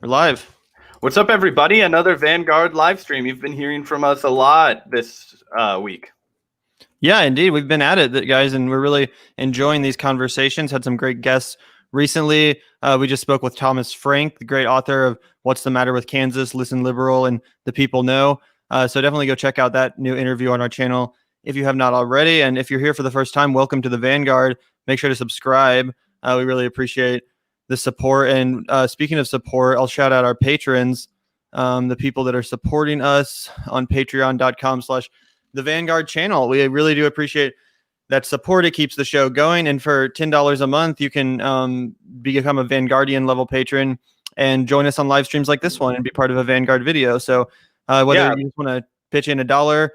We're live. What's up, everybody? Another Vanguard live stream. You've been hearing from us a lot this week. Yeah, indeed. We've been at it, guys, and we're really enjoying these conversations. Had some great guests recently. We just spoke with Thomas Frank, the great author of What's the Matter with Kansas, Listen Liberal, and The People Know. So definitely go check out that new interview on our channel if you have not already. And if you're here for the first time, welcome to the Vanguard. Make sure to subscribe. We really appreciate the support. And speaking of support, I'll shout out our patrons, the people that are supporting us on patreon.com/the Vanguard channel. We really do appreciate that support. It keeps the show going. And for $10 a month, you can become a Vanguardian level patron and join us on live streams like this one and be part of a Vanguard video. So whether you just want to pitch in $1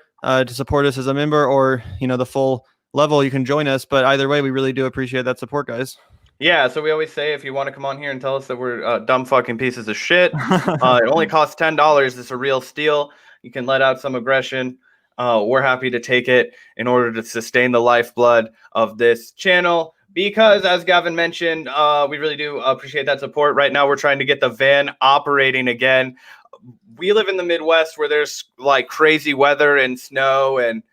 to support us as a member or, the full level, you can join us. But either way, we really do appreciate that support, guys. Yeah, so we always say if you want to come on here and tell us that we're dumb fucking pieces of shit, it only costs $10. It's a real steal. You can let out some aggression. We're happy to take it in order to sustain the lifeblood of this channel because, as Gavin mentioned, we really do appreciate that support. Right now, we're trying to get the van operating again. We live in the Midwest where there's like crazy weather and snow and,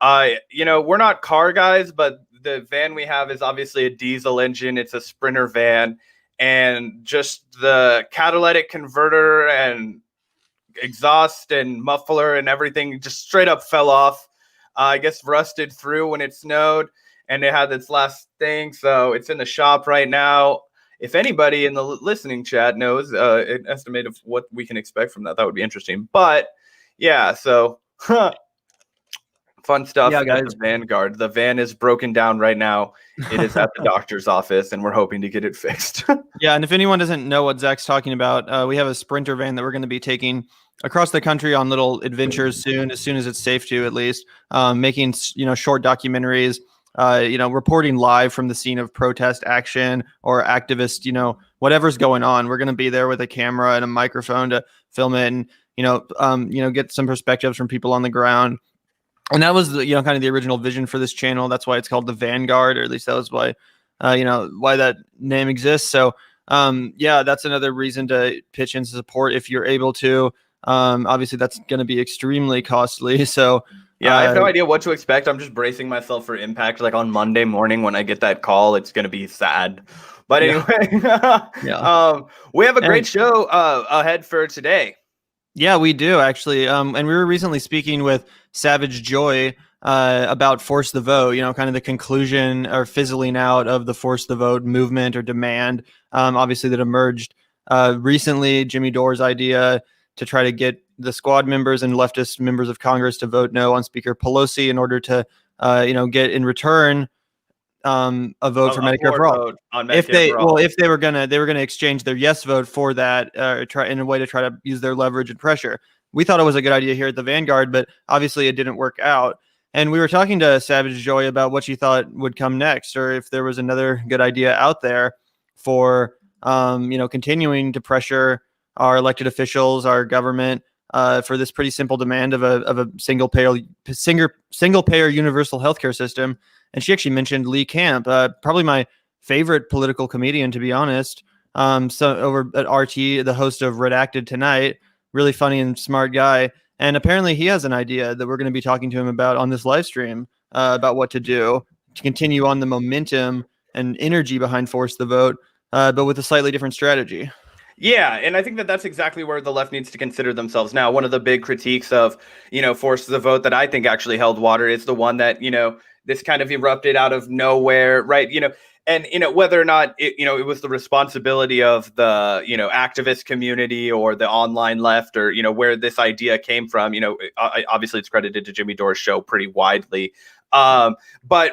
we're not car guys, but the van we have is obviously a diesel engine. It's a Sprinter van, and just the catalytic converter and exhaust and muffler and everything just straight up fell off. I guess rusted through when it snowed, and it had its last thing. So it's in the shop right now. If anybody in the listening chat knows an estimate of what we can expect from that, that would be interesting. But yeah, so fun stuff. Yeah, guys. The Vanguard. The van is broken down right now. It is at the doctor's office, and we're hoping to get it fixed. Yeah, and if anyone doesn't know what Zach's talking about, we have a Sprinter van that we're going to be taking across the country on little adventures soon as it's safe to, at least, making short documentaries, reporting live from the scene of protest action or activist, whatever's going on. We're going to be there with a camera and a microphone to film it and get some perspectives from people on the ground. And that was kind of the original vision for this channel. That's why it's called the Vanguard, or at least that was why why that name exists. So that's another reason to pitch in support if you're able to. Obviously that's going to be extremely costly. So yeah, I have no idea what to expect. I'm just bracing myself for impact. Like on Monday morning when I get that call, it's going to be sad. But anyway, we have a great show ahead for today. Yeah, we do actually. And we were recently speaking with Savage Joy about Force the Vote, kind of the conclusion or fizzling out of the Force the Vote movement or demand, obviously that emerged recently. Jimmy Dore's idea to try to get the squad members and leftist members of Congress to vote no on Speaker Pelosi in order to, get in return a vote for Medicare for all. If they were gonna exchange their yes vote for that, try in a way to try to use their leverage and pressure. We thought it was a good idea here at the Vanguard, but obviously it didn't work out. And we were talking to Savage Joy about what she thought would come next, or if there was another good idea out there for continuing to pressure our elected officials, our government, for this pretty simple demand of a single payer universal healthcare system. And she actually mentioned Lee Camp, probably my favorite political comedian, to be honest. So over at RT, the host of Redacted Tonight, really funny and smart guy. And apparently he has an idea that we're going to be talking to him about on this live stream about what to do to continue on the momentum and energy behind Force the Vote, but with a slightly different strategy. Yeah, and I think that that's exactly where the left needs to consider themselves now. One of the big critiques of, Force the Vote that I think actually held water is the one that, this kind of erupted out of nowhere, right? And, whether or not, it was the responsibility of the, activist community or the online left or, where this idea came from, obviously it's credited to Jimmy Dore's show pretty widely. But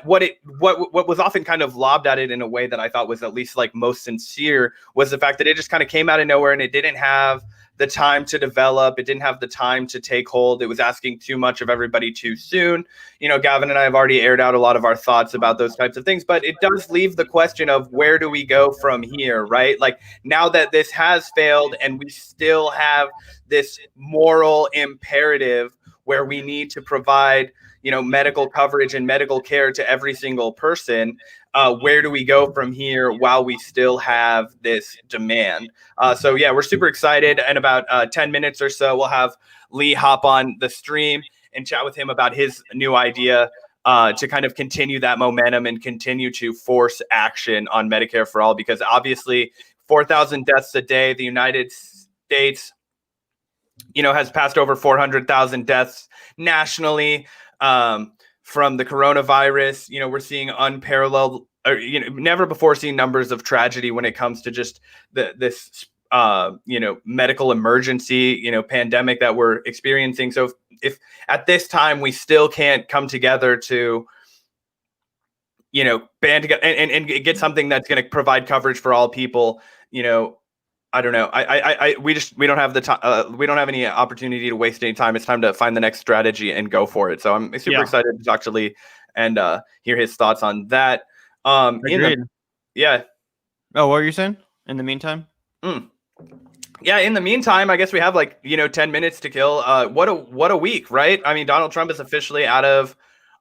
what was often kind of lobbed at it in a way that I thought was at least like most sincere was the fact that it just kind of came out of nowhere and it didn't have the time to develop. It didn't have the time to take hold. It was asking too much of everybody too soon. Gavin and I have already aired out a lot of our thoughts about those types of things, but it does leave the question of where do we go from here, right? Like now that this has failed and we still have this moral imperative where we need to provide medical coverage and medical care to every single person. where do we go from here while we still have this demand? So yeah, we're super excited. In about 10 minutes or so, we'll have Lee hop on the stream and chat with him about his new idea to kind of continue that momentum and continue to force action on Medicare for all, because obviously 4,000 deaths a day, the United States, has passed over 400,000 deaths nationally from the coronavirus. We're seeing unparalleled, never before seen numbers of tragedy when it comes to just this medical emergency, pandemic that we're experiencing. So if at this time we still can't come together to, band together and get something that's going to provide coverage for all people, I don't know. We don't have the time. We don't have any opportunity to waste any time. It's time to find the next strategy and go for it. So I'm super excited to talk to Lee and hear his thoughts on that. Yeah. Oh, what were you saying? In the meantime? Yeah. In the meantime, I guess we have 10 minutes to kill. What a week, right? I mean, Donald Trump is officially out of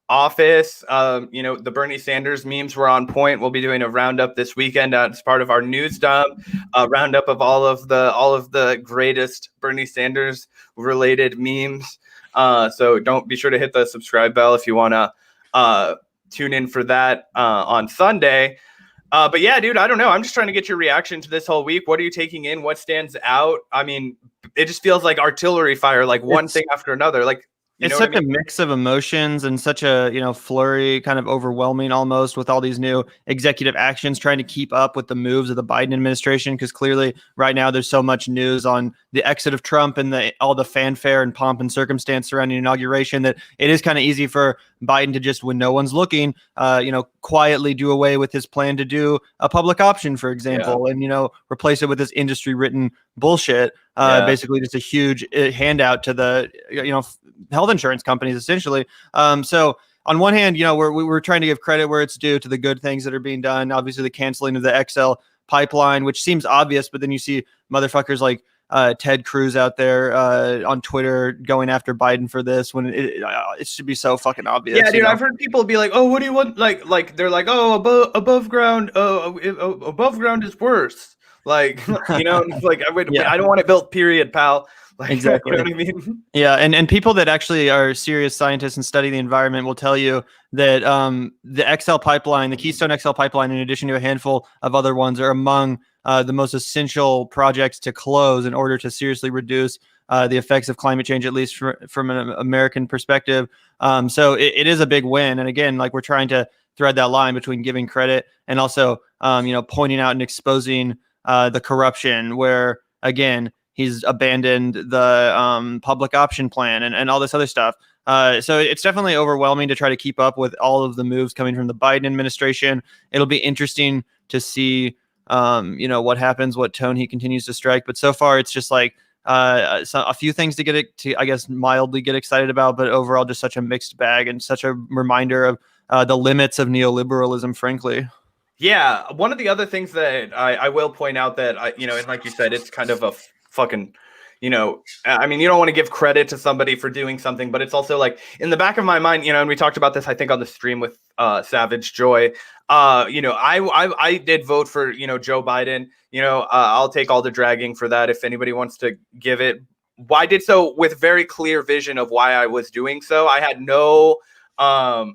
office. The Bernie Sanders memes were on point. We'll be doing a roundup this weekend as part of our news dump, roundup of all of the greatest Bernie Sanders related memes. So don't be sure to hit the subscribe bell if you want to tune in for that on Sunday. But yeah, dude, I don't know. I'm just trying to get your reaction to this whole week. What are you taking in? What stands out? I mean, it just feels like artillery fire, one thing after another. It's such a mix of emotions and such a, flurry, kind of overwhelming almost, with all these new executive actions trying to keep up with the moves of the Biden administration. Because clearly right now there's so much news on the exit of Trump and all the fanfare and pomp and circumstance surrounding the inauguration that it is kind of easy for Biden to just, when no one's looking, quietly do away with his plan to do a public option, for example, and, replace it with this industry written bullshit. Basically just a huge handout to the, health insurance companies, essentially. So on one hand, we're trying to give credit where it's due to the good things that are being done. Obviously, the canceling of the XL pipeline, which seems obvious, but then you see motherfuckers like Ted Cruz out there on Twitter going after Biden for this, when it should be so fucking obvious. Yeah, dude, I've heard people be like, "Oh, what do you want?" Like they're like, "Oh, above ground. Above ground is worse." I don't want it built. Period, pal. Exactly. You know what I mean? Yeah, and people that actually are serious scientists and study the environment will tell you that the XL pipeline, the Keystone XL pipeline, in addition to a handful of other ones, are among the most essential projects to close in order to seriously reduce the effects of climate change, at least from an American perspective. So it is a big win. And again, we're trying to thread that line between giving credit and also, pointing out and exposing the corruption, where, again, he's abandoned the public option plan and all this other stuff. So it's definitely overwhelming to try to keep up with all of the moves coming from the Biden administration. It'll be interesting to see, what happens, what tone he continues to strike. But so far, it's just a few things to I guess, mildly get excited about, but overall just such a mixed bag and such a reminder of the limits of neoliberalism, frankly. Yeah, one of the other things that I will point out that and like you said, it's kind of a fucking, I mean, you don't want to give credit to somebody for doing something, but it's also in the back of my mind, and we talked about this, I think, on the stream with Savage Joy. I did vote for Joe Biden. I'll take all the dragging for that if anybody wants to give it. I did so with very clear vision of why I was doing so. I had no I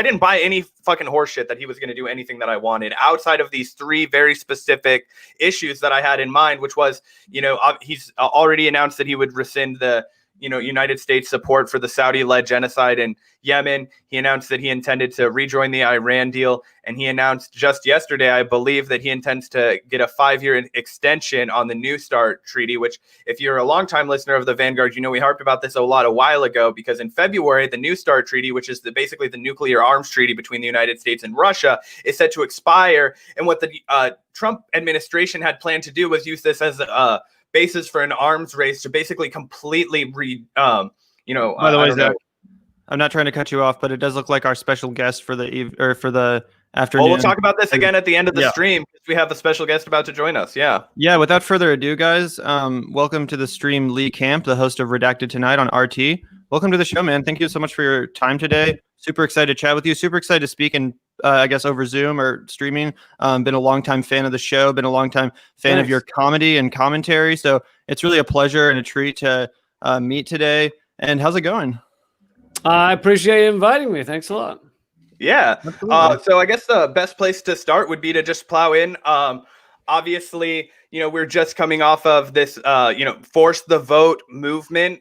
didn't buy any fucking horseshit that he was going to do anything that I wanted outside of these three very specific issues that I had in mind, which was, he's already announced that he would rescind the, United States support for the Saudi-led genocide in Yemen. He announced that he intended to rejoin the Iran deal. And he announced just yesterday, I believe, that he intends to get a 5-year extension on the New START treaty, which, if you're a longtime listener of the Vanguard, we harped about this a while ago, because in February, the New START treaty, which is basically the nuclear arms treaty between the United States and Russia, is set to expire. And what the Trump administration had planned to do was use this as a basis for an arms race to basically completely By the way, Zach, I'm not trying to cut you off, but it does look like our special guest for the afternoon. Well, we'll talk about this again at the end of the stream. We have a special guest about to join us. Yeah. Without further ado, guys, welcome to the stream, Lee Camp, the host of Redacted Tonight on RT. welcome to the show, man. Thank you so much for your time today. Super excited to chat with you. Super excited to speak and I guess over Zoom or streaming. Been a longtime fan of the show. Been a longtime fan of your comedy and commentary. So it's really a pleasure and a treat to meet today. And how's it going? I appreciate you inviting me. Thanks a lot. Yeah. So I guess the best place to start would be to just plow in. Obviously, we're just coming off of this, force the vote movement.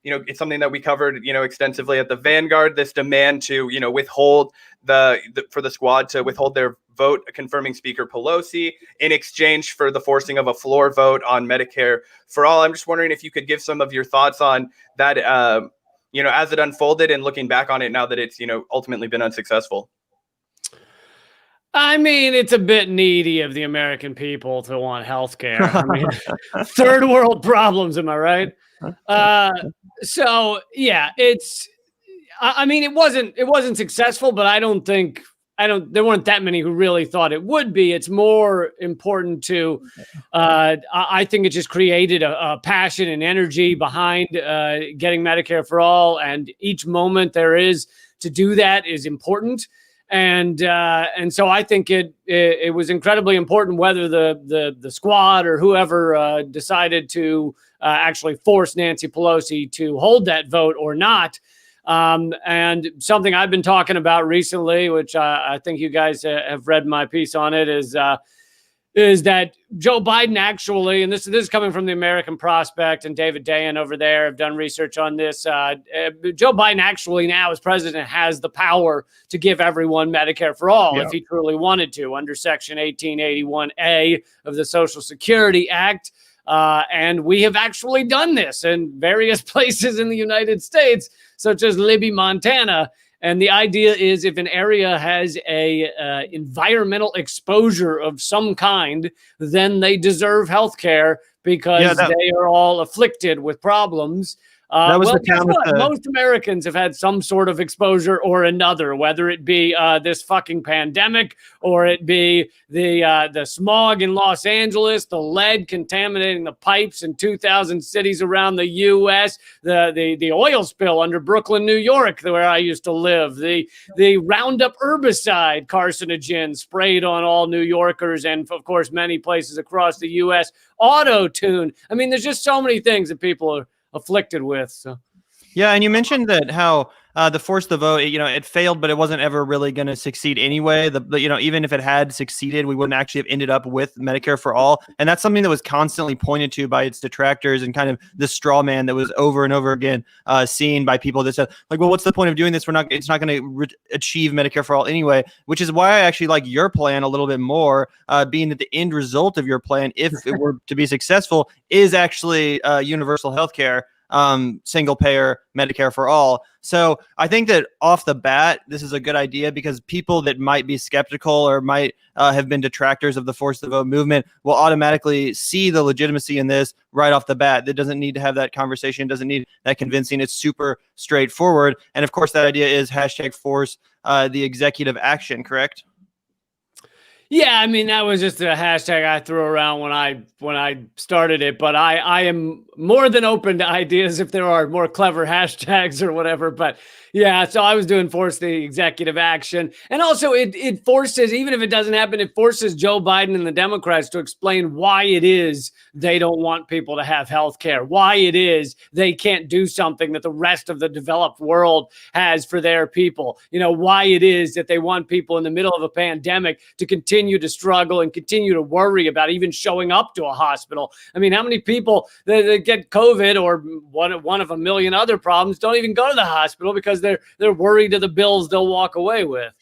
It's something that we covered, extensively at the Vanguard, this demand to, withhold for the squad to withhold their vote confirming Speaker Pelosi in exchange for the forcing of a floor vote on Medicare for all. I'm just wondering if you could give some of your thoughts on that, as it unfolded and looking back on it now that it's, ultimately been unsuccessful. I mean, it's a bit needy of the American people to want health care. I mean, third world problems, am I right? So yeah, it wasn't successful, but there weren't that many who really thought it would be. It's more important to, I think it just created a passion and energy behind getting Medicare for all. And each moment there is to do that is important. And so I think it was incredibly important whether the squad or whoever decided to actually force Nancy Pelosi to hold that vote or not. And something I've been talking about recently, which I think you guys have read my piece on it, is that Joe Biden actually, and this is coming from the American Prospect and David Dayen over there have done research on this. Joe Biden actually now as president has the power to give everyone Medicare for all if he truly wanted to under Section 1881A of the Social Security Act. And we have actually done this in various places in the United States, such as Libby, Montana. And the idea is if an area has a environmental exposure of some kind, then they deserve health care because they are all afflicted with problems. Most Americans have had some sort of exposure or another, whether it be this fucking pandemic or it be the smog in Los Angeles, the lead contaminating the pipes in 2,000 cities around the U.S., the oil spill under Brooklyn, New York, where I used to live, the Roundup herbicide carcinogen sprayed on all New Yorkers and, of course, many places across the U.S., auto-tune. I mean, there's just so many things that people are afflicted with. So yeah, and you mentioned that how the force the vote, it failed, but it wasn't ever really going to succeed anyway. Even if it had succeeded, we wouldn't actually have ended up with Medicare for all. And that's something that was constantly pointed to by its detractors and kind of the straw man that was over and over again seen by people that said, like, well, what's the point of doing this? It's not going to achieve Medicare for all anyway, which is why I actually like your plan a little bit more, being that the end result of your plan, if it were to be successful, is actually universal health care. Single payer Medicare for all. So I think that off the bat, this is a good idea because people that might be skeptical or might have been detractors of the force the vote movement will automatically see the legitimacy in this right off the bat. That doesn't need to have that conversation, doesn't need that convincing. It's super straightforward. And of course, that idea is #force the executive action, correct? Yeah, I mean, that was just a hashtag I threw around when I started it, but I am more than open to ideas if there are more clever hashtags or whatever. But yeah, so I was doing force the executive action. And also it forces, even if it doesn't happen, it forces Joe Biden and the Democrats to explain why it is they don't want people to have health care, why it is they can't do something that the rest of the developed world has for their people, why it is that they want people in the middle of a pandemic to continue to struggle and continue to worry about even showing up to a hospital. I mean, how many people that get COVID or one of a million other problems don't even go to the hospital because they're worried of the bills they'll walk away with?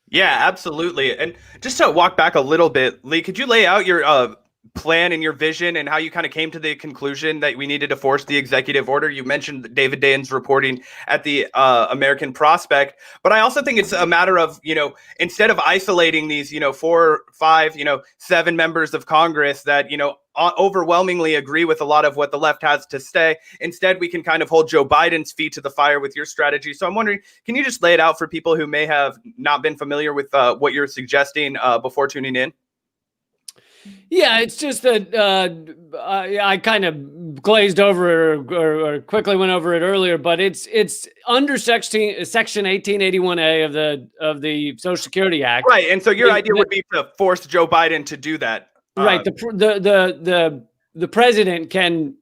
Yeah, absolutely. And just to walk back a little bit, Lee, could you lay out your plan and your vision and how you kind of came to the conclusion that we needed to force the executive order? You mentioned David Dayen's reporting at the American Prospect, but I also think it's a matter of, instead of isolating these, 4, 5, 7 members of Congress that, overwhelmingly agree with a lot of what the left has to say. Instead, we can kind of hold Joe Biden's feet to the fire with your strategy. So I'm wondering, can you just lay it out for people who may have not been familiar with what you're suggesting before tuning in? Yeah, it's just that I kind of glazed over or quickly went over it earlier, but it's under section 1881A of the Social Security Act. Right. And so your idea would be to force Joe Biden to do that. Right. The president can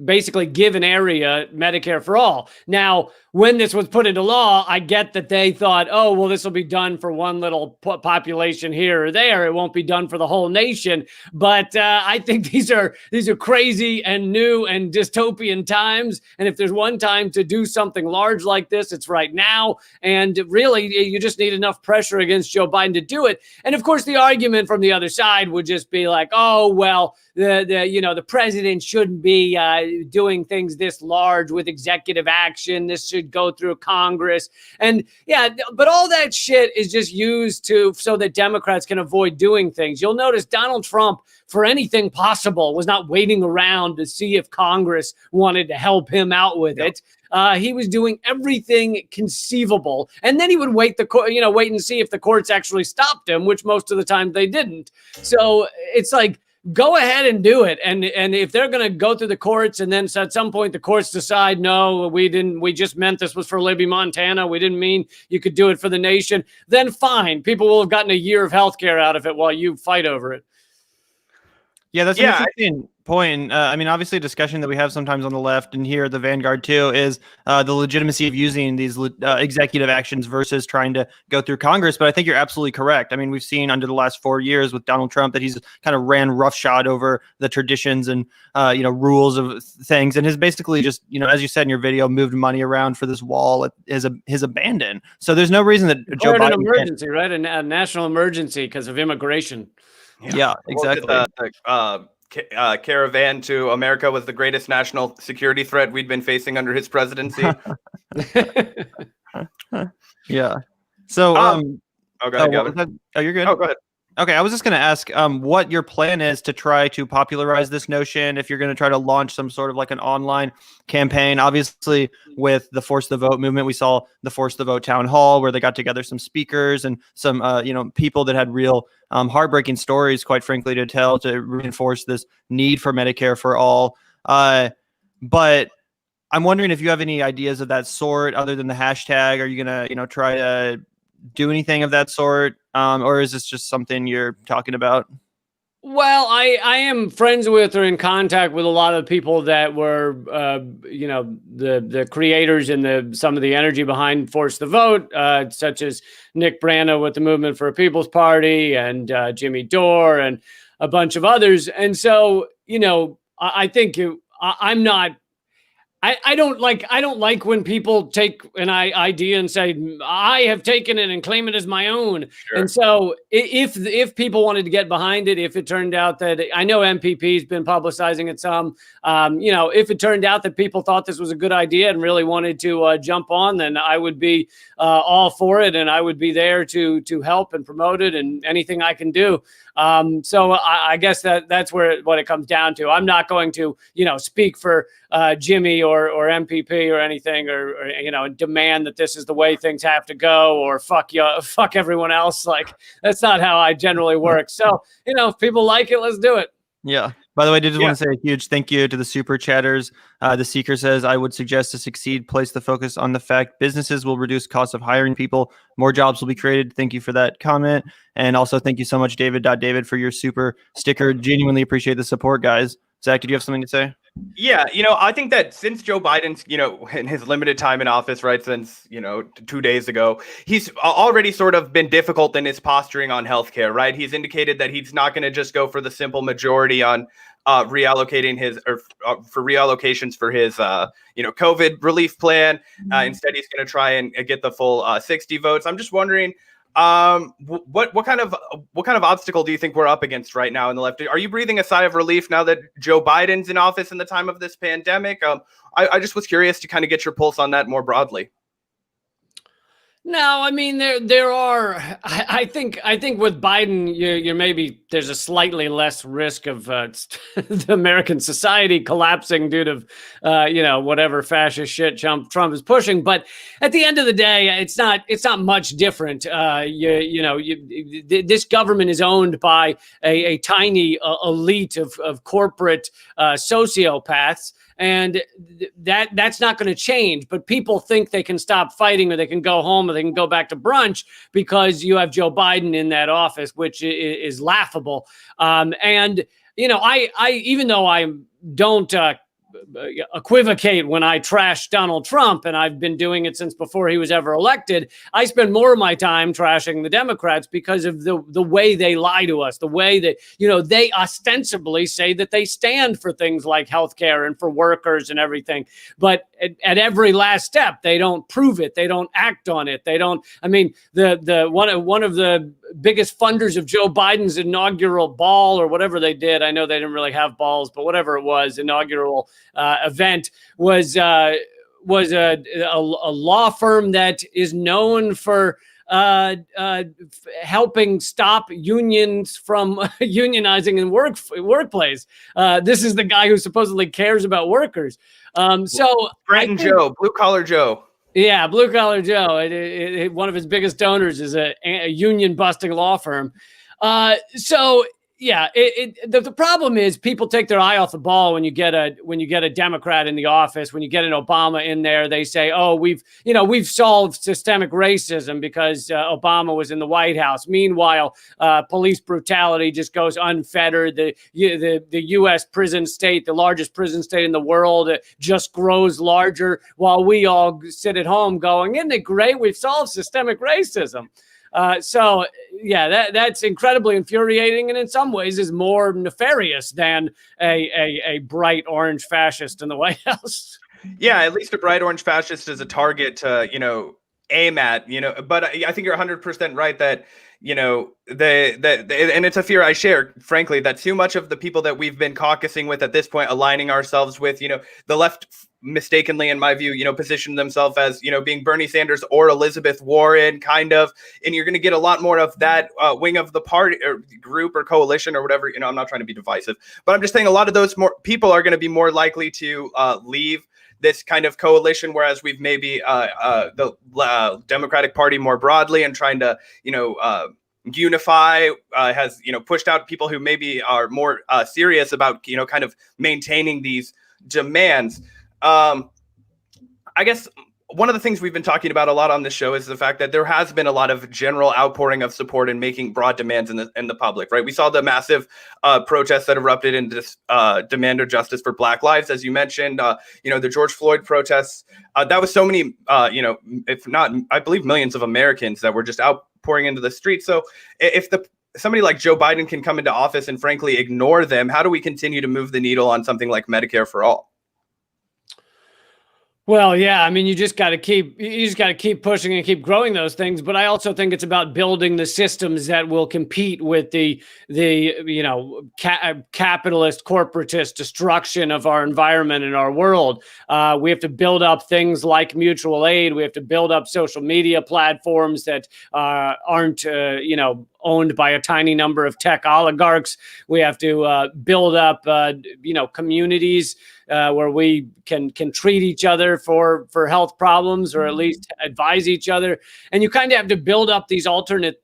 basically give an area Medicare for all. Now, when this was put into law, I get that they thought, oh, well, this will be done for one little population here or there. It won't be done for the whole nation. But I think these are crazy and new and dystopian times. And if there's one time to do something large like this, it's right now. And really, you just need enough pressure against Joe Biden to do it. And of course, the argument from the other side would just be like, oh, well, the president shouldn't be doing things this large with executive action. This should go through Congress. And yeah, but all that shit is just used so that Democrats can avoid doing things. You'll notice Donald Trump, for anything possible, was not waiting around to see if Congress wanted to help him out with it. He was doing everything conceivable, and then he would wait and see if the courts actually stopped him, which most of the time they didn't. So it's like, go ahead and do it. And if they're going to go through the courts and then at some point the courts decide, no, we just meant this was for Libby, Montana. We didn't mean you could do it for the nation. Then fine. People will have gotten a year of healthcare out of it while you fight over it. Yeah, that's an interesting point. I mean, obviously a discussion that we have sometimes on the left and here at the Vanguard too is the legitimacy of using these executive actions versus trying to go through Congress. But I think you're absolutely correct. I mean, we've seen under the last 4 years with Donald Trump that he's kind of ran roughshod over the traditions and, rules of things, and has basically just, as you said in your video, moved money around for this wall at his abandon. So there's no reason that Joe Biden an emergency, right? A national emergency because of immigration. Yeah, exactly. Caravan to America was the greatest national security threat we'd been facing under his presidency. Yeah. So, go ahead, Gavin. You're good. Oh, go ahead. Okay, I was just going to ask what your plan is to try to popularize this notion. If you're going to try to launch some sort of like an online campaign, obviously with the Force the Vote movement, we saw the Force the Vote town hall where they got together some speakers and some people that had real heartbreaking stories, quite frankly, to tell to reinforce this need for Medicare for all. But I'm wondering if you have any ideas of that sort other than the hashtag. Are you going to try to do anything of that sort? Or is this just something you're talking about? Well, I am friends with or in contact with a lot of people that were, the creators and some of the energy behind Force the Vote, such as Nick Brana with the Movement for a People's Party and Jimmy Dore and a bunch of others. And so, I think I'm not. I don't like when people take an idea and say, I have taken it and claim it as my own. Sure. And so if people wanted to get behind it, if it turned out that, I know MPP's been publicizing it some, if it turned out that people thought this was a good idea and really wanted to jump on, then I would be all for it. And I would be there to help and promote it and anything I can do. So I guess that's what it comes down to. I'm not going to, speak for Jimmy or MPP or anything, or demand that this is the way things have to go, or fuck everyone else. Like, that's not how I generally work. So, if people like it, let's do it. Yeah. By the way, I just want to say a huge thank you to the super chatters. The Seeker says, I would suggest to succeed, place the focus on the fact businesses will reduce costs of hiring people. More jobs will be created. Thank you for that comment. And also thank you so much, David, for your super sticker. Genuinely appreciate the support, guys. Zach, did you have something to say? Yeah, I think that since Joe Biden's, in his limited time in office, right, since, 2 days ago, he's already sort of been difficult in his posturing on healthcare, right? He's indicated that he's not going to just go for the simple majority on reallocating for reallocations for his, COVID relief plan. Instead, he's going to try and get the full 60 votes. I'm just wondering, what kind of obstacle do you think we're up against right now in the left? Are you breathing a sigh of relief now that Joe Biden's in office in the time of this pandemic? I just was curious to kind of get your pulse on that more broadly. No, I mean there are. I think with Biden, you're maybe there's a slightly less risk of the American society collapsing due to whatever fascist shit Trump is pushing. But at the end of the day, it's not much different. This government is owned by a tiny elite of corporate sociopaths. And that's not going to change. But people think they can stop fighting, or they can go home, or they can go back to brunch because you have Joe Biden in that office, which is laughable. And I even though I don't equivocate when I trash Donald Trump, and I've been doing it since before he was ever elected, I spend more of my time trashing the Democrats because of the way they lie to us, the way that, they ostensibly say that they stand for things like healthcare and for workers and everything. But at every last step, they don't prove it. They don't act on it. They don't. I mean, the one of the biggest funders of Joe Biden's inaugural ball, or whatever they did, I know they didn't really have balls, but whatever it was, inaugural event was a law firm that is known for helping stop unions from unionizing in workplace. This is the guy who supposedly cares about workers. So Joe, blue collar Joe. Yeah, Blue Collar Joe. One of his biggest donors is a union busting law firm. So yeah, the problem is people take their eye off the ball when you get a Democrat in the office. When you get an Obama in there, they say, "Oh, we've solved systemic racism because Obama was in the White House." Meanwhile, police brutality just goes unfettered. The U.S. prison state, the largest prison state in the world, just grows larger while we all sit at home going, "Isn't it great? We've solved systemic racism." So yeah, that's incredibly infuriating, and in some ways is more nefarious than a bright orange fascist in the White House. Yeah, at least a bright orange fascist is a target to, aim at, but I think you're 100% right that, and it's a fear I share, frankly, that too much of the people that we've been caucusing with at this point, aligning ourselves with, the left mistakenly, in my view, position themselves as, being Bernie Sanders or Elizabeth Warren kind of, and you're going to get a lot more of that wing of the party or group or coalition or whatever, I'm not trying to be divisive, but I'm just saying a lot of those more people are going to be more likely to leave this kind of coalition, whereas we've maybe the Democratic Party more broadly and trying to, unify has, pushed out people who maybe are more serious about, kind of maintaining these demands. I guess one of the things we've been talking about a lot on this show is the fact that there has been a lot of general outpouring of support and making broad demands in the public, right? We saw the massive protests that erupted in this demand of justice for Black lives, as you mentioned, the George Floyd protests. That was so many, if not, I believe millions of Americans that were just outpouring into the streets. So if somebody like Joe Biden can come into office and frankly ignore them, how do we continue to move the needle on something like Medicare for all? Well, yeah, I mean, you just got to keep pushing and keep growing those things. But I also think it's about building the systems that will compete with the capitalist, corporatist destruction of our environment and our world. We have to build up things like mutual aid. We have to build up social media platforms that aren't, owned by a tiny number of tech oligarchs. We have to build up, communities where we can treat each other for health problems, or at least advise each other. And you kind of have to build up these alternate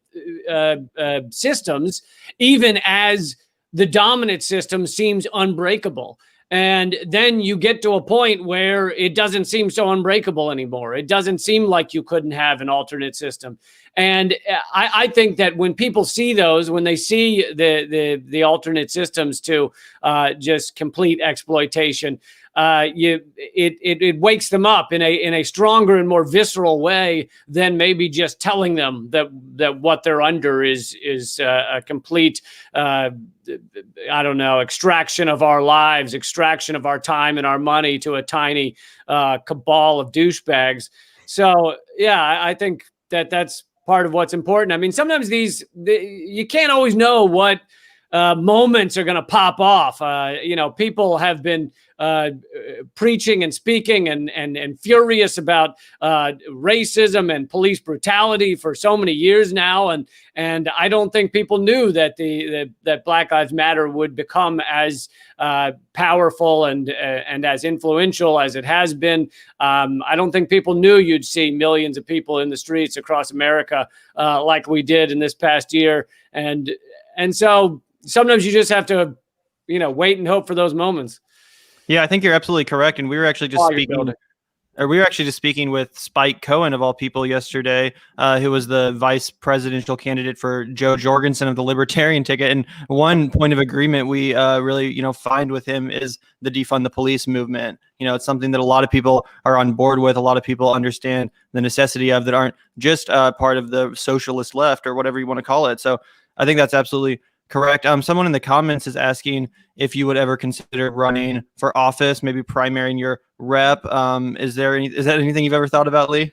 systems, even as the dominant system seems unbreakable. And then you get to a point where it doesn't seem so unbreakable anymore. It doesn't seem like you couldn't have an alternate system. And I think that when people see those, when they see the alternate systems to just complete exploitation, it wakes them up in a stronger and more visceral way than maybe just telling them that what they're under is a complete extraction of our lives, extraction of our time and our money to a tiny cabal of douchebags. So yeah, I think that's part of what's important. I mean, sometimes you can't always know what moments are going to pop off. People have been preaching and speaking and furious about racism and police brutality for so many years now, and I don't think people knew that that Black Lives Matter would become as powerful and as influential as it has been. I don't think people knew you'd see millions of people in the streets across America like we did in this past year, and so sometimes you just have to, wait and hope for those moments. Yeah, I think you're absolutely correct. And we were actually just speaking with Spike Cohen of all people yesterday, who was the vice presidential candidate for Joe Jorgensen of the Libertarian ticket. And one point of agreement we really, find with him is the defund the police movement. It's something that a lot of people are on board with. A lot of people understand the necessity of that aren't just part of the socialist left or whatever you want to call it. So I think that's absolutely correct. Someone in the comments is asking if you would ever consider running for office, maybe primarying your rep. Is that anything you've ever thought about, Lee?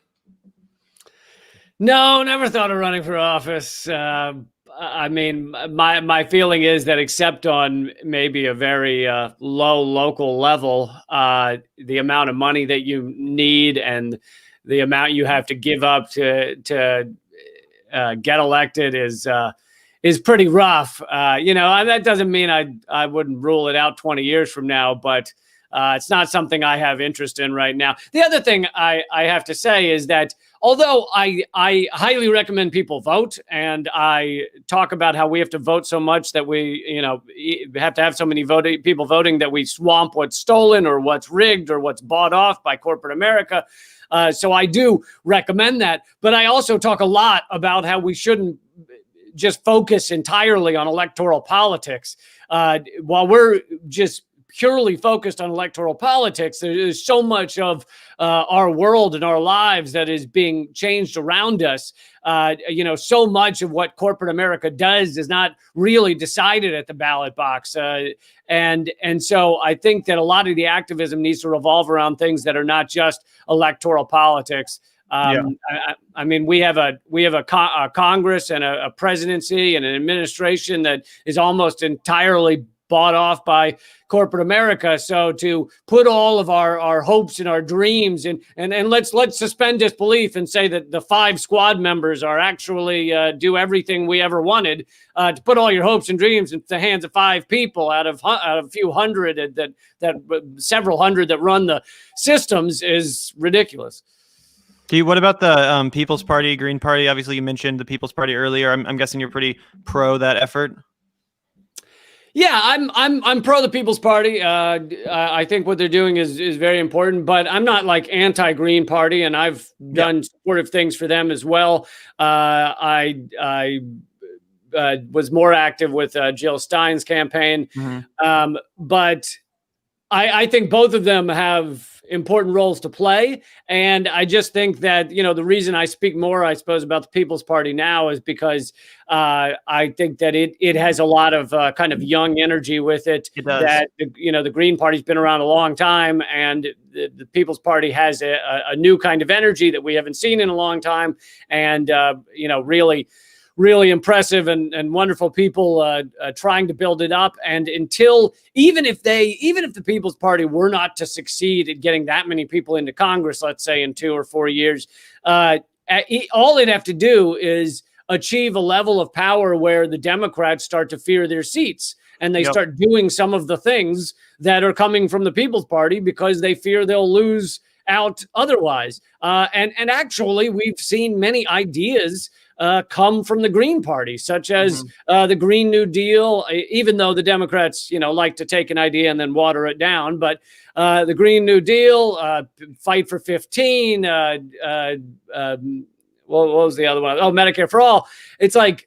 No, never thought of running for office. I mean, my feeling is that except on maybe a very low local level, the amount of money that you need and the amount you have to give up to get elected is pretty rough. That doesn't mean I wouldn't rule it out 20 years from now, but it's not something I have interest in right now. The other thing I have to say is that although I highly recommend people vote, and I talk about how we have to vote so much that we have to have so many people voting that we swamp what's stolen or what's rigged or what's bought off by corporate America. So I do recommend that. But I also talk a lot about how we shouldn't just focus entirely on electoral politics. While we're just purely focused on electoral politics, there's so much of our world and our lives that is being changed around us. So much of what corporate America does is not really decided at the ballot box. And so I think that a lot of the activism needs to revolve around things that are not just electoral politics. I mean, we have a Congress and a presidency and an administration that is almost entirely bought off by corporate America. So to put all of our hopes and our dreams and let's suspend disbelief and say that the 5 squad members are actually do everything we ever wanted, to put all your hopes and dreams into the hands of 5 people out of a few hundred that several hundred that run the systems is ridiculous. What about the People's Party, Green Party? Obviously, you mentioned the People's Party earlier. I'm guessing you're pretty pro that effort. Yeah, I'm pro the People's Party. I think what they're doing is very important, but I'm not like anti-Green Party, and I've done supportive things for them as well. I was more active with Jill Stein's campaign, but I think both of them have important roles to play. And I just think that, the reason I speak more, I suppose, about the People's Party now is because I think that it has a lot of kind of young energy with it. It does. That, the Green Party's been around a long time, and the People's Party has a new kind of energy that we haven't seen in a long time. And, really impressive and wonderful people trying to build it up. And even if the People's Party were not to succeed at getting that many people into Congress, let's say in 2 or 4 years, all they'd have to do is achieve a level of power where the Democrats start to fear their seats, and they start doing some of the things that are coming from the People's Party because they fear they'll lose out otherwise. And actually, we've seen many ideas come from the Green Party, such as the Green New Deal, even though the Democrats, like to take an idea and then water it down. But the Green New Deal, Fight for 15, what was the other one? Oh, Medicare for All. It's like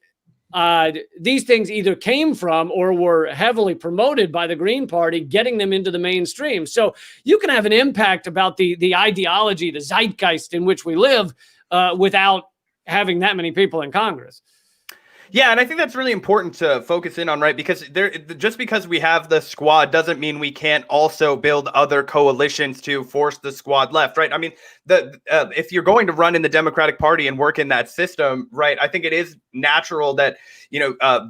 these things either came from or were heavily promoted by the Green Party, getting them into the mainstream. So you can have an impact about the ideology, the zeitgeist in which we live without having that many people in Congress. Yeah, and I think that's really important to focus in on, right? Because just because we have the squad doesn't mean we can't also build other coalitions to force the squad left, right? I mean, if you're going to run in the Democratic Party and work in that system, right? I think it is natural that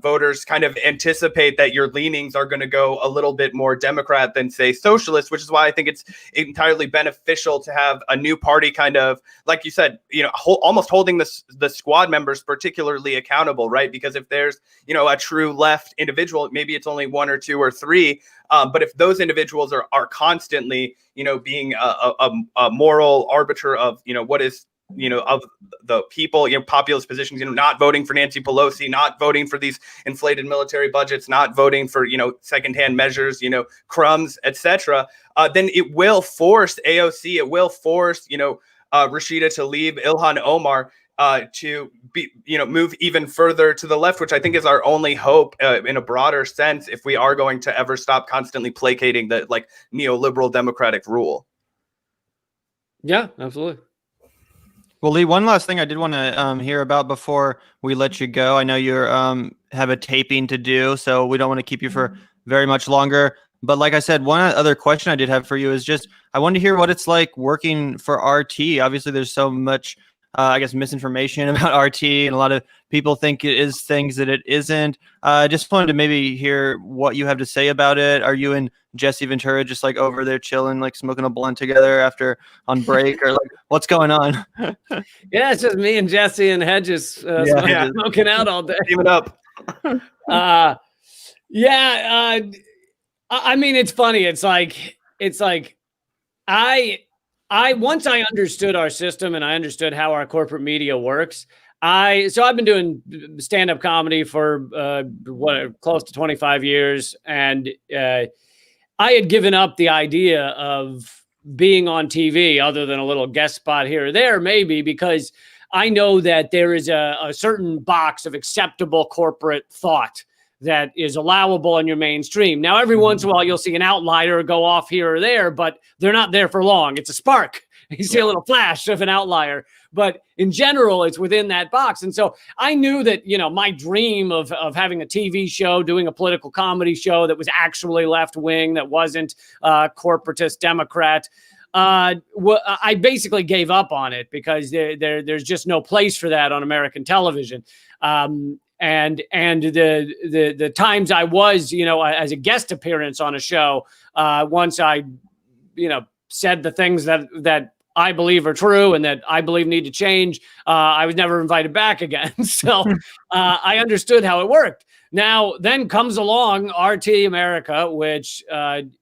voters kind of anticipate that your leanings are going to go a little bit more Democrat than, say, socialist, which is why I think it's entirely beneficial to have a new party kind of, like you said, almost holding the squad members particularly accountable, right? Because if there's, a true left individual, maybe it's only one or two or three. But if those individuals are constantly, being a moral arbiter of, what is, of the people, populist positions, not voting for Nancy Pelosi, not voting for these inflated military budgets, not voting for, secondhand measures, crumbs, etc., then it will force AOC, it will force, Rashida Tlaib, Ilhan Omar, to be, move even further to the left, which I think is our only hope in a broader sense if we are going to ever stop constantly placating the neoliberal democratic rule. Yeah, absolutely. Well, Lee, one last thing I did want to hear about before we let you go. I know you have a taping to do, so we don't want to keep you for very much longer. But like I said, one other question I did have for you is just I wanted to hear what it's like working for RT. Obviously, there's so much, misinformation about RT, and a lot of people think it is things that it isn't. Just wanted to maybe hear what you have to say about it. Are you and Jesse Ventura just like over there chilling, like smoking a blunt together after on break, or like what's going on? Yeah, it's just me and Jesse and Hedges smoking out all day. Give it up. I mean, it's funny. It's like I once I understood our system and I understood how our corporate media works. I've been doing stand-up comedy for close to 25 years, and I had given up the idea of being on TV other than a little guest spot here or there, maybe, because I know that there is a certain box of acceptable corporate thought that is allowable in your mainstream. Now, every once in a while, you'll see an outlier go off here or there, but they're not there for long. It's a spark. You see a little flash of an outlier, but in general, it's within that box. And so I knew that, my dream of having a TV show, doing a political comedy show that was actually left wing, that wasn't corporatist Democrat, I basically gave up on it because there's just no place for that on American television. And the times I was, as a guest appearance on a show, once I, said the things that I believe are true and that I believe need to change, I was never invited back again. So I understood how it worked. Now, then comes along RT America, which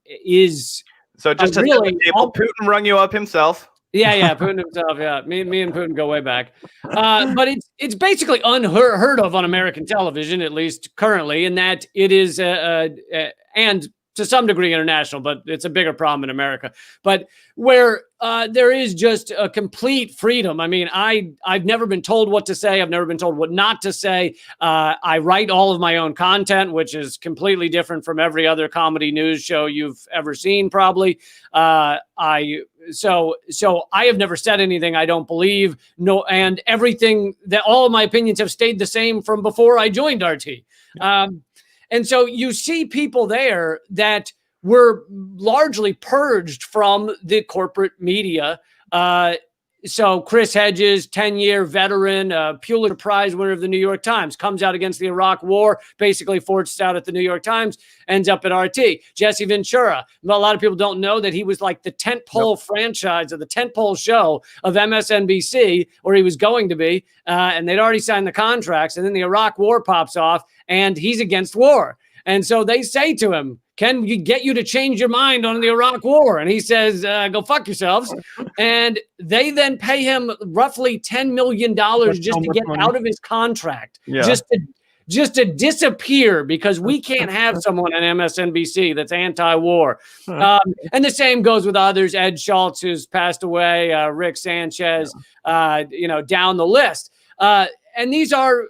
is so just to really Putin rung you up himself. Yeah, Putin himself. Yeah, me and Putin go way back. But it's basically unheard of on American television, at least currently, in that it is and to some degree international, but it's a bigger problem in America. But where there is just a complete freedom. I mean, I've never been told what to say. I've never been told what not to say. I write all of my own content, which is completely different from every other comedy news show you've ever seen, probably. So I have never said anything I don't believe. No, and everything that all of my opinions have stayed the same from before I joined RT. And so you see people there that were largely purged from the corporate media. So Chris Hedges, 10-year veteran, Pulitzer Prize winner of the New York Times, comes out against the Iraq War, basically forged out at the New York Times, ends up at RT. Jesse Ventura, a lot of people don't know that he was like the tentpole franchise or the tentpole show of MSNBC, or he was going to be, and they'd already signed the contracts, and then the Iraq War pops off, and he's against war. And so they say to him, can we get you to change your mind on the Iraq War? And he says, go fuck yourselves. And they then pay him roughly $10 million just to get out of his contract, just to disappear, because we can't have someone on MSNBC that's anti-war. And the same goes with others. Ed Schultz, who's passed away, Rick Sanchez, down the list. And these are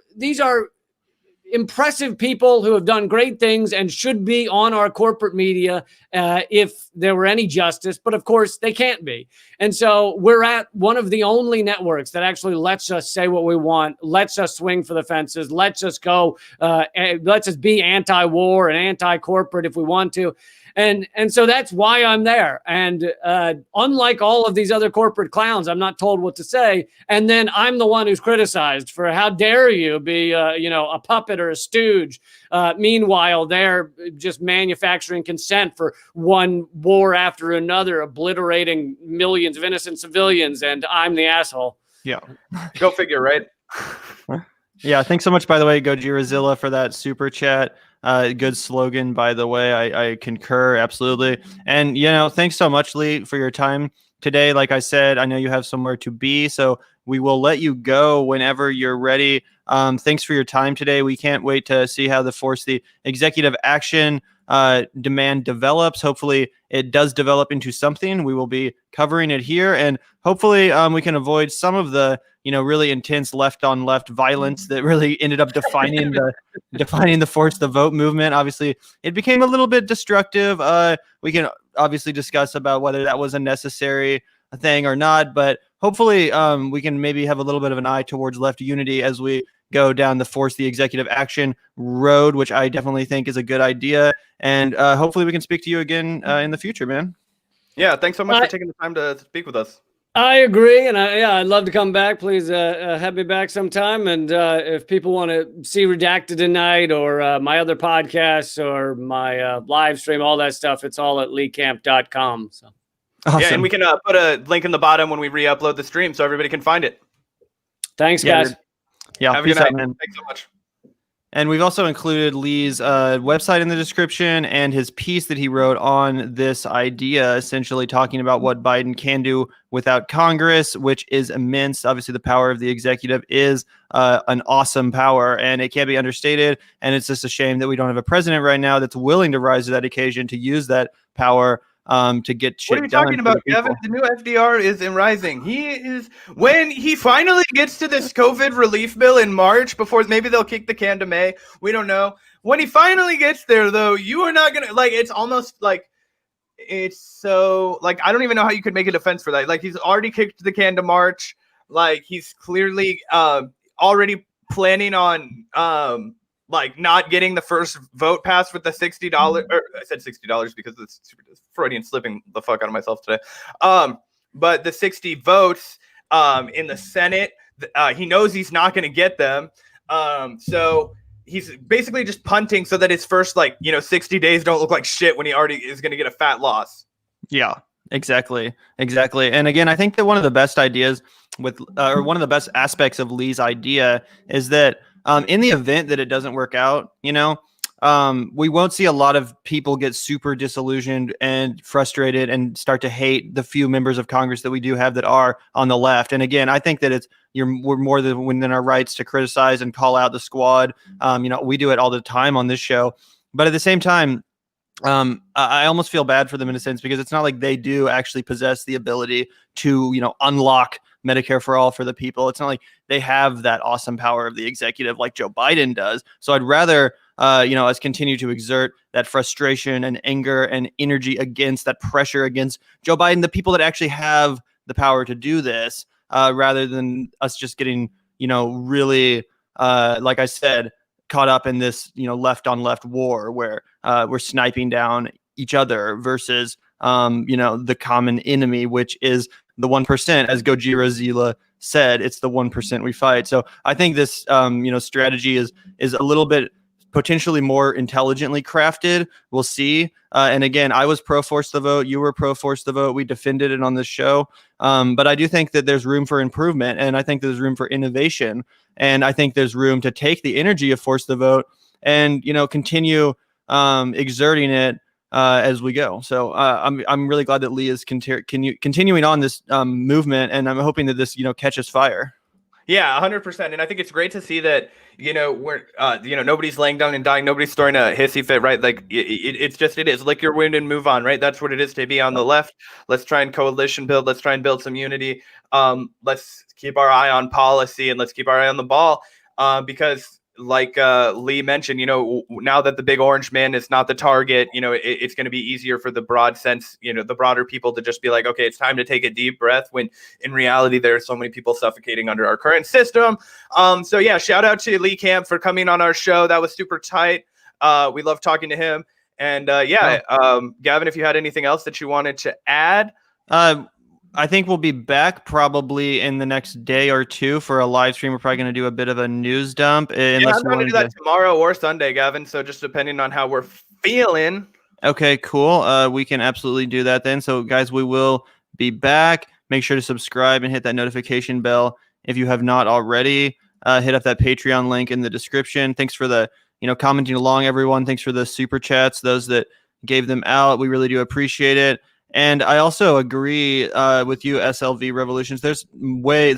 impressive people who have done great things and should be on our corporate media if there were any justice. But of course, they can't be. And so we're at one of the only networks that actually lets us say what we want, lets us swing for the fences, lets us go, lets us be anti-war and anti-corporate if we want to. And so that's why I'm there. And unlike all of these other corporate clowns, I'm not told what to say. And then I'm the one who's criticized for how dare you be, a puppet or a stooge. Meanwhile, they're just manufacturing consent for one war after another, obliterating millions of innocent civilians. And I'm the asshole. Yeah. Go figure, right? Yeah. Thanks so much, by the way, Gojirazilla, for that super chat. Good slogan, by the way. I concur, absolutely. And, thanks so much, Lee, for your time today. Like I said, I know you have somewhere to be, so we will let you go whenever you're ready. Thanks for your time today. We can't wait to see how the executive action demand develops. Hopefully it does develop into something. We will be covering it here, and hopefully we can avoid some of the really intense left on left violence that really ended up defining the force the vote movement. Obviously it became a little bit destructive. We can obviously discuss about whether that was a necessary thing or not, but hopefully we can maybe have a little bit of an eye towards left unity as we go down the executive action road, which I definitely think is a good idea. And hopefully we can speak to you again in the future, man. Yeah. Thanks so much for taking the time to speak with us. I agree. And I'd love to come back. Please have me back sometime. And if people want to see Redacted Tonight or my other podcasts or my live stream, all that stuff, it's all at leecamp.com. So. Awesome. Yeah, and we can put a link in the bottom when we re-upload the stream so everybody can find it. Thanks, guys. Yeah, have a good night, man. Thanks so much. And we've also included Lee's website in the description and his piece that he wrote on this idea, essentially talking about what Biden can do without Congress, which is immense. Obviously, the power of the executive is an awesome power, and it can't be understated. And it's just a shame that we don't have a president right now that's willing to rise to that occasion to use that power to get shit done. What are you talking about, Gavin? The new FDR is in rising. When he finally gets to this COVID relief bill in March, before maybe they'll kick the can to May. We don't know. When he finally gets there, though, you are not going to, it's almost like, it's so, I don't even know how you could make a defense for that. He's already kicked the can to March. He's clearly already planning on, not getting the first vote passed with the $60, or I said $60 because it's Freudian slipping the fuck out of myself today. But the 60 votes in the Senate, he knows he's not going to get them. So he's basically just punting so that his first 60 days don't look like shit when he already is going to get a fat loss. Yeah, exactly. And again, I think that one of the best ideas or one of the best aspects of Lee's idea is that in the event that it doesn't work out, we won't see a lot of people get super disillusioned and frustrated and start to hate the few members of Congress that we do have that are on the left. And again, I think that we're more than within our rights to criticize and call out the squad. We do it all the time on this show, but at the same time, I almost feel bad for them in a sense, because it's not like they do actually possess the ability to, unlock Medicare for all for the people. It's not like they have that awesome power of the executive like Joe Biden does. So I'd rather, us continue to exert that frustration and anger and energy against that pressure against Joe Biden, the people that actually have the power to do this, rather than us just getting, really, like I said, caught up in this, left on left war where we're sniping down each other versus, the common enemy, which is the 1%, as Gojira Zila said. It's the 1% we fight. So I think this, strategy is a little bit potentially more intelligently crafted. We'll see. And again, I was pro force the vote. You were pro force the vote. We defended it on this show. But I do think that there's room for improvement, and I think there's room for innovation. And I think there's room to take the energy of force the vote and, continue exerting it as we go. So I'm really glad that Lee is continuing on this movement, and I'm hoping that this, catches fire. Yeah, 100%. And I think it's great to see that, we're, nobody's laying down and dying. Nobody's throwing a hissy fit, right? It is lick your wound and move on, right? That's what it is to be on the left. Let's try and coalition build. Let's try and build some unity. Let's keep our eye on policy, and let's keep our eye on the ball, because like Lee mentioned, now that the big orange man is not the target, it's going to be easier for the broad sense, the broader people to just be like, okay, it's time to take a deep breath, when in reality, there are so many people suffocating under our current system. So yeah, shout out to Lee Camp for coming on our show. That was super tight. We love talking to him. And Gavin, if you had anything else that you wanted to add. I think we'll be back probably in the next day or two for a live stream. We're probably going to do a bit of a news dump. Unless I'm going to do that tomorrow or Sunday, Gavin. So just depending on how we're feeling. Okay, cool. We can absolutely do that then. So guys, we will be back. Make sure to subscribe and hit that notification bell if you have not already. Hit up that Patreon link in the description. Thanks for the commenting along, everyone. Thanks for the super chats, those that gave them out. We really do appreciate it. And I also agree with you, SLV Revolutions. There's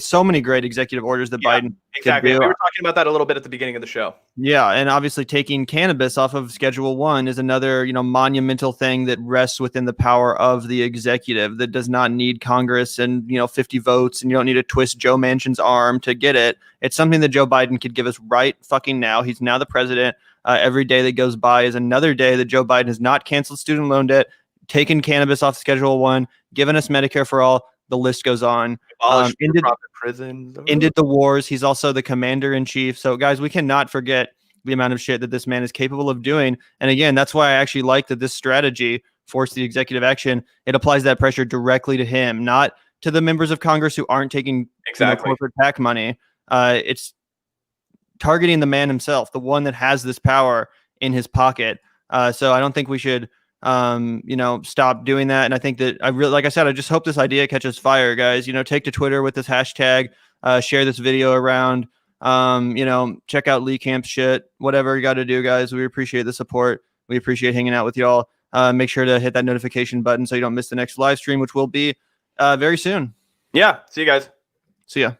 so many great executive orders that Biden exactly. could do. We were talking about that a little bit at the beginning of the show. Yeah, and obviously taking cannabis off of Schedule 1 is another, monumental thing that rests within the power of the executive, that does not need Congress and, 50 votes, and you don't need to twist Joe Manchin's arm to get it. It's something that Joe Biden could give us right fucking now. He's now the president. Every day that goes by is another day that Joe Biden has not canceled student loan debt, taken cannabis off Schedule 1, given us Medicare for all. The list goes on. Ended prisons. Ended the wars. He's also the commander-in-chief. So, guys, we cannot forget the amount of shit that this man is capable of doing. And again, that's why I actually like that this strategy, force the executive action, it applies that pressure directly to him, not to the members of Congress who aren't taking corporate PAC money. It's targeting the man himself, the one that has this power in his pocket. So I don't think we should stop doing that. And I think that like I said, I just hope this idea catches fire, guys. Take to Twitter with this hashtag, share this video around, check out Lee Camp's shit, whatever you got to do, guys. We appreciate the support. We appreciate hanging out with y'all. Make sure to hit that notification button so you don't miss the next live stream, which will be very soon. Yeah. See you guys. See ya.